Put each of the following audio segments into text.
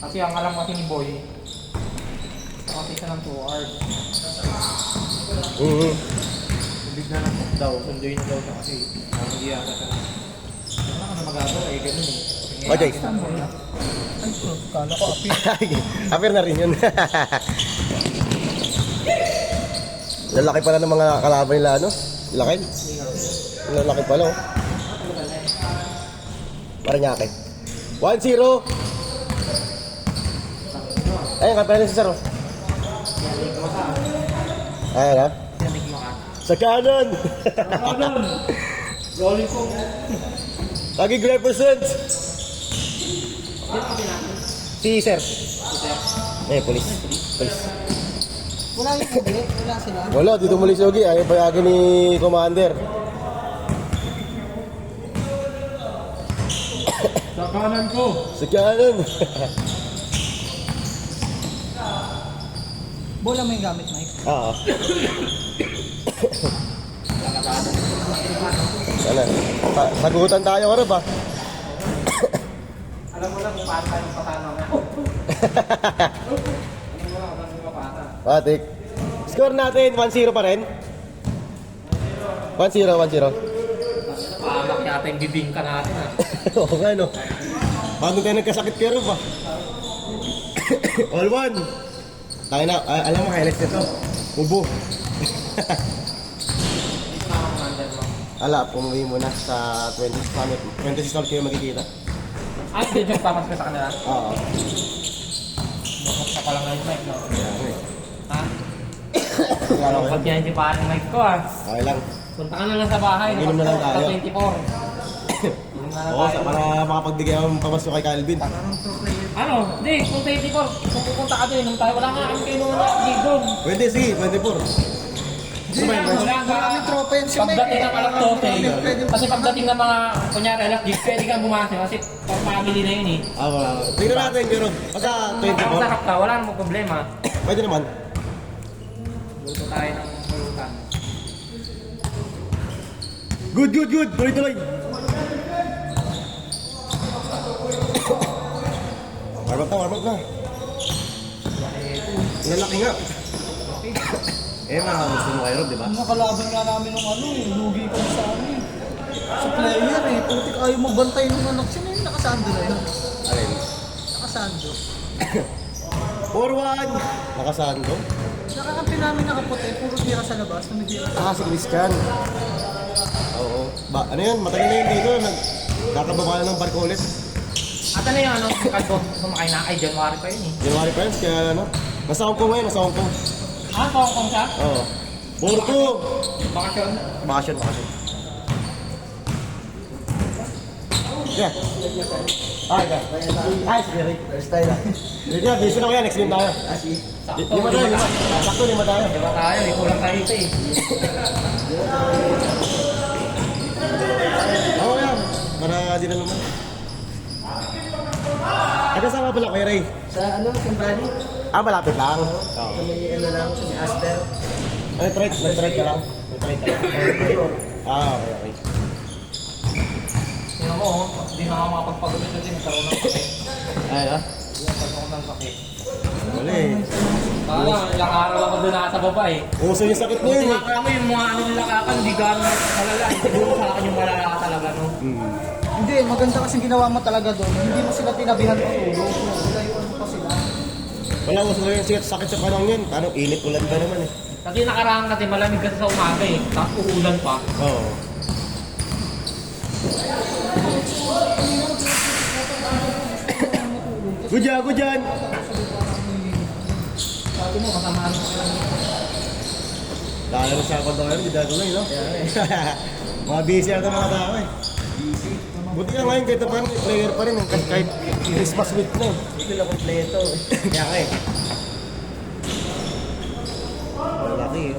Kasi ang alam kasi ni Boy, kasi siya ng 2 hours. Ibig na lang daw, sunduin daw siya kasi hindi yata siya. Wala ka na magagawa eh, ganun eh. O, Jake. Ay, kala ko apir. Apir na rin yun. Lalaki pala ng mga kalaban nila, ano? Laki? Lalaki pala, oh. Paranaque. 1-0. Ayun, kampiyan si Sir, oh. Ayun, ha? Sa kanan! Rolling ko. Lagi represents. Si Sir. Eh, police. Wala yung hindi, wala sila. Wala, dito muli si Ogie. Ayaw payagin ni Commander. Sa kanan ko. Sa kanan. Bola mo yung gamit, Mike. Oo. Sana. Sagutan tayo, ano ba? Alam mo na kung paano tayo patano na. Alam mo na kung paano mapata. Patik. Score natin, 1-0 pa rin. 1-0. Pahamak yata yung bibingka natin ha. Oo nga, no? Paano tayo nagkasakit pero ba? All one. Tayo na, alam mo, highlights nito. Ubo. Ala, pumuwi mo na sa 26 summit. 26 summit kayo magkikita. Ay, hindi yung papas ka sa kanila. Oo. Bukos ka pala ngayon, Mike, no? Ha? Lalo ko Pag yun. yan si parang Mike ko ha. Okay lang. Punta ka na lang sa bahay. Inom na lang tayo. Sa 24. Inom na lang Oo, tayo. para makapagbigay ang pamasyo kay Calvin. Ano? Hindi, kung 24, kung pupunta ka doon, inom tayo. Wala nga kami kayo nung doon. Pwede, sige, 24. Wala Maraming tropa yun si Mike. Pagdating ng alas 12, kasi pagdating ng mga, kunyari alas 10, pwede kang bumasok kasi for family na yun eh. Wala. Tingnan natin, pero basta Kung 24. sarap ka, wala namang problema. Pwede naman. Luto tayo ng pulutan. Good. Tuloy. Warm up na. Lalaki nga. Mga gusto mo kayo, di ba? Nakalaban nga namin ng lugi kami sa amin. Sa player putik ayaw magbantay ng anak. Sino yung nakasando na yun? Alin? Nakasando. 4-1. Nakasando. Nakakampi namin nakaputi, puro tira sa labas, tumitira sa Si Christian. Oo. Ano yun? Matagal na yun dito. Nakababa na ng barko ulit. At ano yung ano, kalbo, sumakay na, ay January pa yun eh. January pa yun. Kaya ano? Nasa Hong Kong ngayon. Nasa Hong Kong. Ah, Hong siya? Oo. 4-2. Bakasyon? Bakasyon. Yeah. Ay, sige, Rick. First time. Rick, busy na ko yan. Next game tayo. Sakto, Lima tayo. Sakto, 5 tayo. Diba tayo, di kulang tayo ito eh. Oo yan. Para di na naman. Ay, kasama pala kay Ray. Sa Sambali? Malapit lang. Oo. May lang, sa Aster. Nag-try ka lang. Okay. Tingnan mo, hindi na ako makapagpagod kasi nagkaroon ng sakit. Ay, ha? Nagkaroon ng sakit. Wala eh. Ilang araw ako doon nasa baba eh. Uso yung sakit niya yun eh. Tinakala mo yung mga ano nila kakan, hindi gano'n malala. Siguro sa akin yung malala talaga, no? Hindi, maganda kasi ginawa mo talaga doon. Hindi mo sila tinabihan patulog. Wala yung ano pa sila. Wala uso yung sakit sa panahon yan. Parang init ulan ba naman eh. Kasi nakaraan kasi malamig kasi sa umaga eh. Tapos uulan pa. Oo. Good dyan. Sabi mo, kasamaan mo lang. Lalo na siya konto ngayon, di datuloy, no? Mga busy ata mga tao eh. Buti ka ngayon kahit parang player pa rin, kahit Christmas week na eh. Hindi lang kompleto. Kaya ka eh. Malaki eh.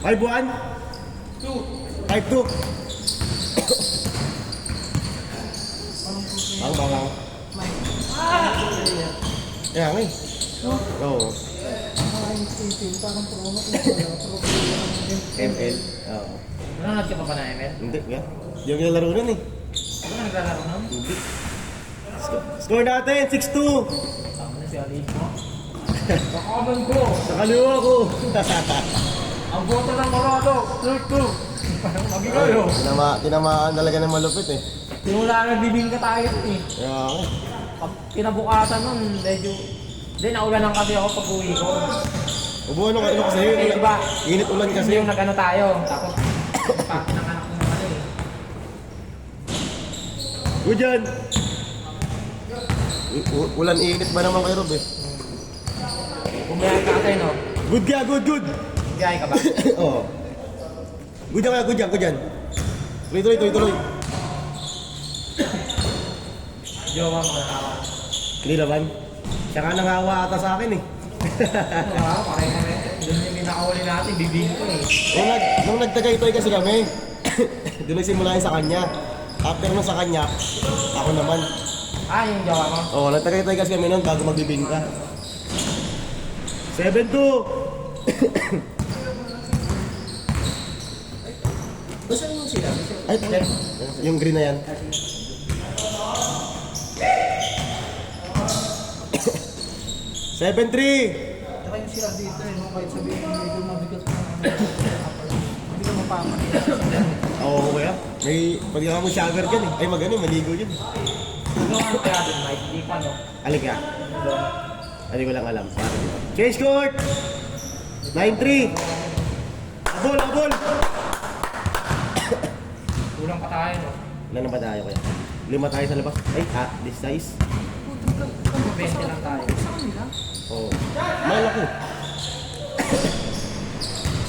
5-1? 5-2. Ang bangaw. Kaya nga eh. Oo. Parang promo. ML. Oo. Nanonood ka pa ba na ML? Hindi, yeah. Hindi ako nilalaro nun eh. Ano naglalaro nun? Score natin, 6-2. Sama na si Alipo. Kakaman ko. Sa kaliwa ko. Ang boto ng Corrado, 3-2. Magigayo. Tinamaan talaga ng malupit eh. Simula na bibingka tayo eh. Kaya ako. Pag kinabukasan nun, medyo... Hindi, naulanan kasi ako pag uwi ko. Ubuan ano kasi yun. Eh, diba? Init ulan Kasi kasi. yung nag-ano tayo. Tapos, pati ng anak ng ano eh. Good yan. Ulan init ba naman kay Rob eh? Bumiyahe ka kasi, no? Good ka, good. Bumiyahe ka ba? Oo. Good yan, good yan. Tuloy. Jowa mo nakawa. Hindi naman. Siya nga nangawa ata sa akin eh. Diba? Pare-pare. Doon yung pinakahuli natin, bibingko eh. Nung nagtagaytoy kasi kami, doon nagsimula yun sa kanya. After nun sa kanya, ako naman. Ah, yung jowa mo? Oo, nagtagaytoy kasi kami nun bago magbibingka. 7-2! Basta yung sila. Ay, yung green na yan. 7-3! Tsaka yung sila dito eh, no? Kahit sabihin mo medyo mabigat na hindi ka mapaman. Oo, kuya. Pag ka mo shower dyan eh. Ay, maligo dyan. Yung ano kaya din, Mike? Hindi pa, no? Alin ka? Hindi ko lang alam. Change court! 9-3! Abol! Kulang pa tayo, no? Ilan na ba tayo kuya? 5 tayo sa labas. Ay, this size? 20 lang tayo. Sa kanila? Oo. Mahal ako.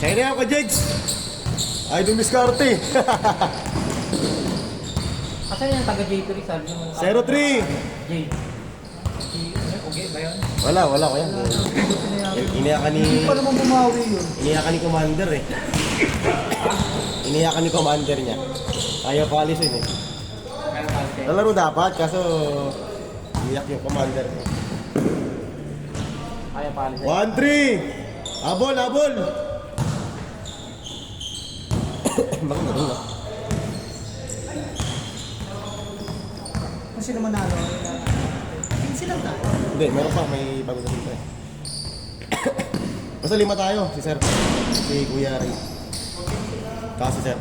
Sa'yo na ako, Jegs! Ay, dumiskarte! Kasi yung taga J2 Rizal, yung... 0-3! J. Okay ba yun? Wala kuya. Iniyakan Hindi pa naman bumawi yun. ni Commander eh. Iniyakan ni Commander niya. Ayaw pa alisin eh. Meron tayo kayo. Lalaro dapat, kaso iniyak yung Commander. Kaya pala. 1-3! Abol! Bakit na? Kung sino manalo, hindi sila tayo. Hindi, meron pa. May bago na dito eh. Basta 5 tayo. Si Sir. Si Kuya Ray. Kasi Sir.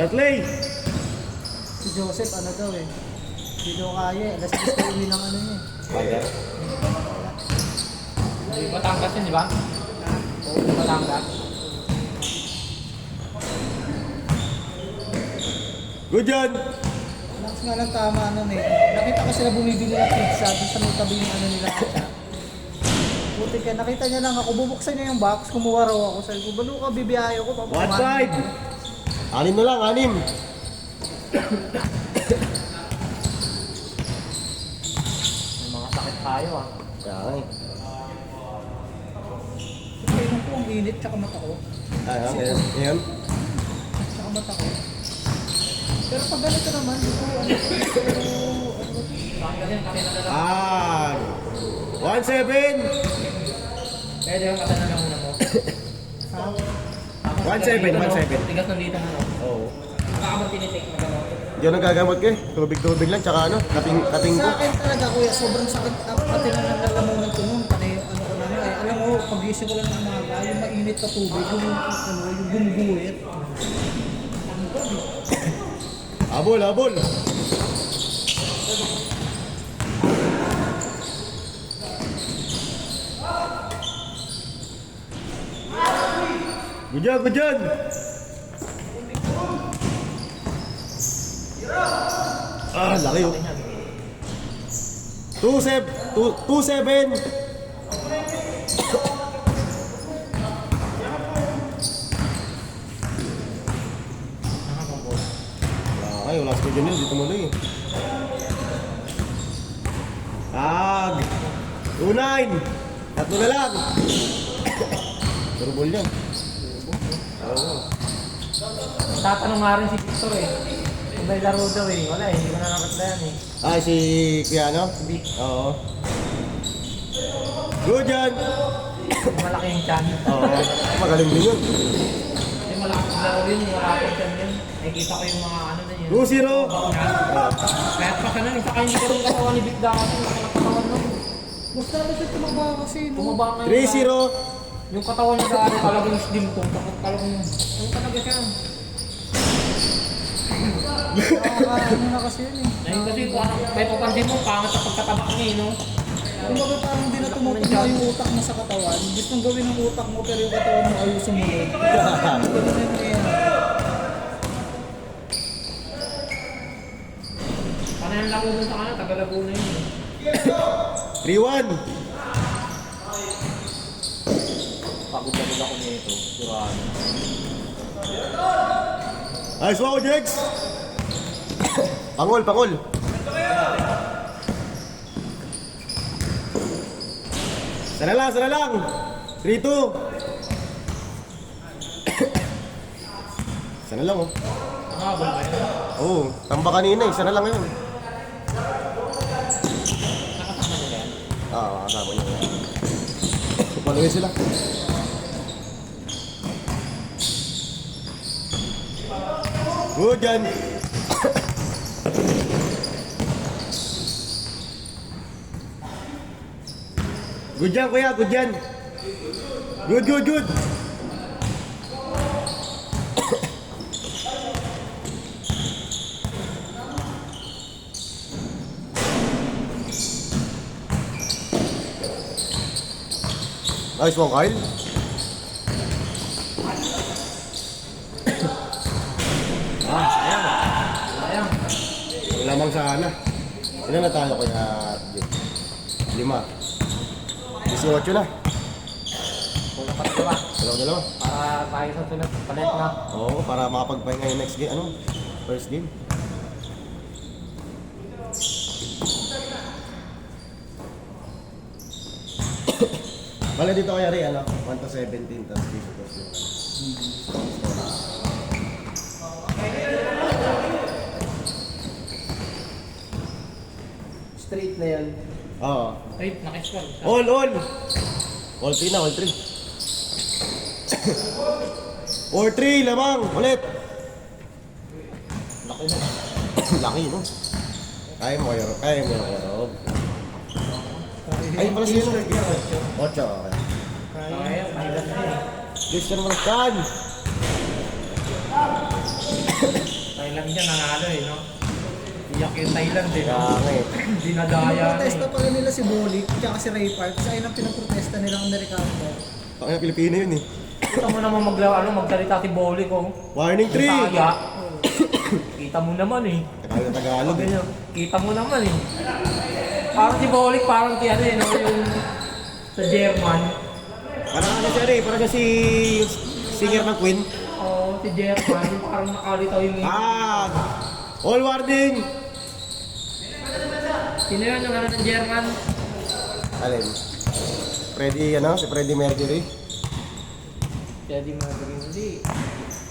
Gatley! Si Joseph, ano daw eh. Hindi daw kaya eh. Alas 10 pa uwi ng ano niya eh. Spider. Batangas yun, di ba? Oo, Batangas. Good yan! Lakas nga lang tama nun eh. Nakita ko sila bumibili ng pizza doon sa may tabi ng ano nila. Buti ka, nakita niya lang ako. Bubuksan niya yung box, kumuha raw ako. Sabi ko, balo ka, bibiyahe ko. 1-5! 6 na lang, 6. May mga sakit tayo, ah. Kaya eh. Kaya nung po ang init, tsaka mata ko. Ngayon? Tsaka mata ko. Pero pag ganito naman, dito ano, Kasi yung kasi nadala. 1-7! Pwede yung kasi nadala muna mo. ha? 1-7. Tigas nandito mo, no? Oo. Baka mo tinitik na gano'n. Diyan ang gagamot ko eh. Tubig lang, tsaka ano, kaping ko. Sa akin talaga kuya, sobrang sakit. Pati na nalalamunan ko noon, pati ano ko na eh. Alam mo, pag-isip ko lang ng umaga, yung mainit na tubig, yung gumuguhit. Abol! Good job! Laki oh. 2-7! Ay, wala sa dyan yun, dito muna eh. 2-9! 3 na lang! Puro ball yan. Oo. Tatanong nga rin si Victor eh. Kung may laro daw eh. Wala eh, hindi ko na nakatlayan eh. Ay, si Kuya ano? Vic. Oo. Good yan! Malaki yung chan. Oo, magaling din yun. Yung malaking laro yun, yung malaki chan yun. Nakikita ko yung mga ano na yun. 2-0. Kahit pa ka na, isa ka hindi ka rin katawan ni Big Dama. Katawan nun. Basta na siya tumaba kasi, no? Tumaba ngayon. 3-0. Yung katawan niya dati talagang slim ko. Talagang, ano talaga siya? Ano na kasi yun eh. Ngayon kasi kung ano, may papansin mo, pangat sa pagkataba niya eh, no? Kung baga parang hindi na tumutuloy yung utak mo sa katawan, gusto mong gawin ng utak mo pero yung katawan mo ayaw sumunod. Ganun na yun. Paano yung laro dun sa kanila? Tagalabo na yun eh. 3-1. Pagod-pagod ako nito. Surado. Ayos mo ako, Jex. Pangol, pangol. Sana lang, sana lang. 3-2. Sana lang, oh. Nakabal ba yun? Oo, tamba kanina eh. Sana lang yun. Nakasama nila yan? Oo, kasama niya. Paluhin sila. Good yan. Good yan, kuya. Good yan. Good, good, good. Nice one, Kyle. Sayang. Sayang. Ang lamang sana. Ilan na tayo kaya? 5. 18 na. Kulang pa ito ba? Dalawa. Para tayo sa sunod. Palit na. Oo, para makapagpahinga yung next game. Ano? First game. Bale dito kaya rin, ano? 1-17, tapos dito tapos yung Straight na yan. Oo. Straight, nakiswal. All! All 3 na, all 3. Or 3, lamang! Ulit! Laki na. Laki, no? Kaya mo kayo, Rob. Ay, pala siya yun. 8, okay. Kaya, mahigas na yun. Please ka naman kan! Thailand siya nanalo eh, no? Iyak yung Thailand eh, no? Kaya nga eh. Dinadaya Protesta pala nila si Bolik at si Ray Park. Kasi ayun ang pinaprotesta nilang Amerikano. Pakaya Pilipino yun eh. Kita mo naman magsalita si Boli ko. Warning 3! Bisaya. Kita mo naman eh. Tagalog eh. Ganyan. Kita mo naman eh. Parang si Bolik, parang si ano eh, no? Yung sa German. Parang ano siya rin, parang siya si singer ng Queen. Oo, si German. Parang nakalitaw yung All warning! Sino yun yung ano ng German? Alin? Freddie, ano? Si Freddie Mercury. Kaya di magagawin hindi.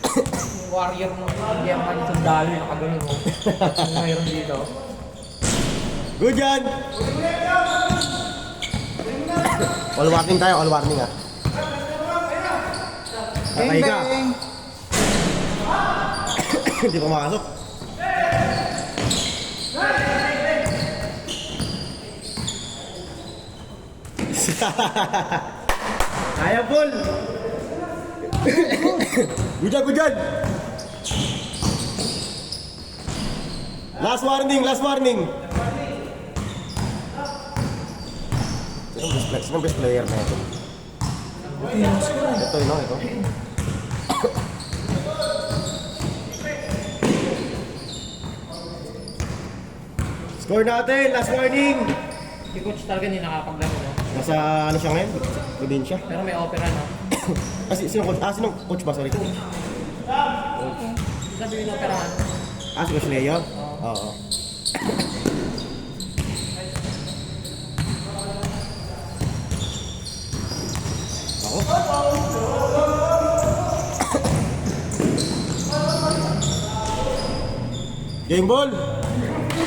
Yung warrior ng German yung sundalo yung nakagano mo. Yung mayroon dito. Good yan! All warning tayo, all warning ah. Tatay ka. Hindi pa makasok. Kaya, Paul! Good job, good job! Last warning, last warning! Sino best player na ito? Ito, no? Ito. Score natin, last warning! Si coach talaga hindi nakapaglaro, no? Nasa ano siya ngayon? Probinsya. Pero may opera, no? Sino coach? Sino coach ba? Sorry. Sabi yung operahan. Si Coach Leo? Oo. Ako? Game ball!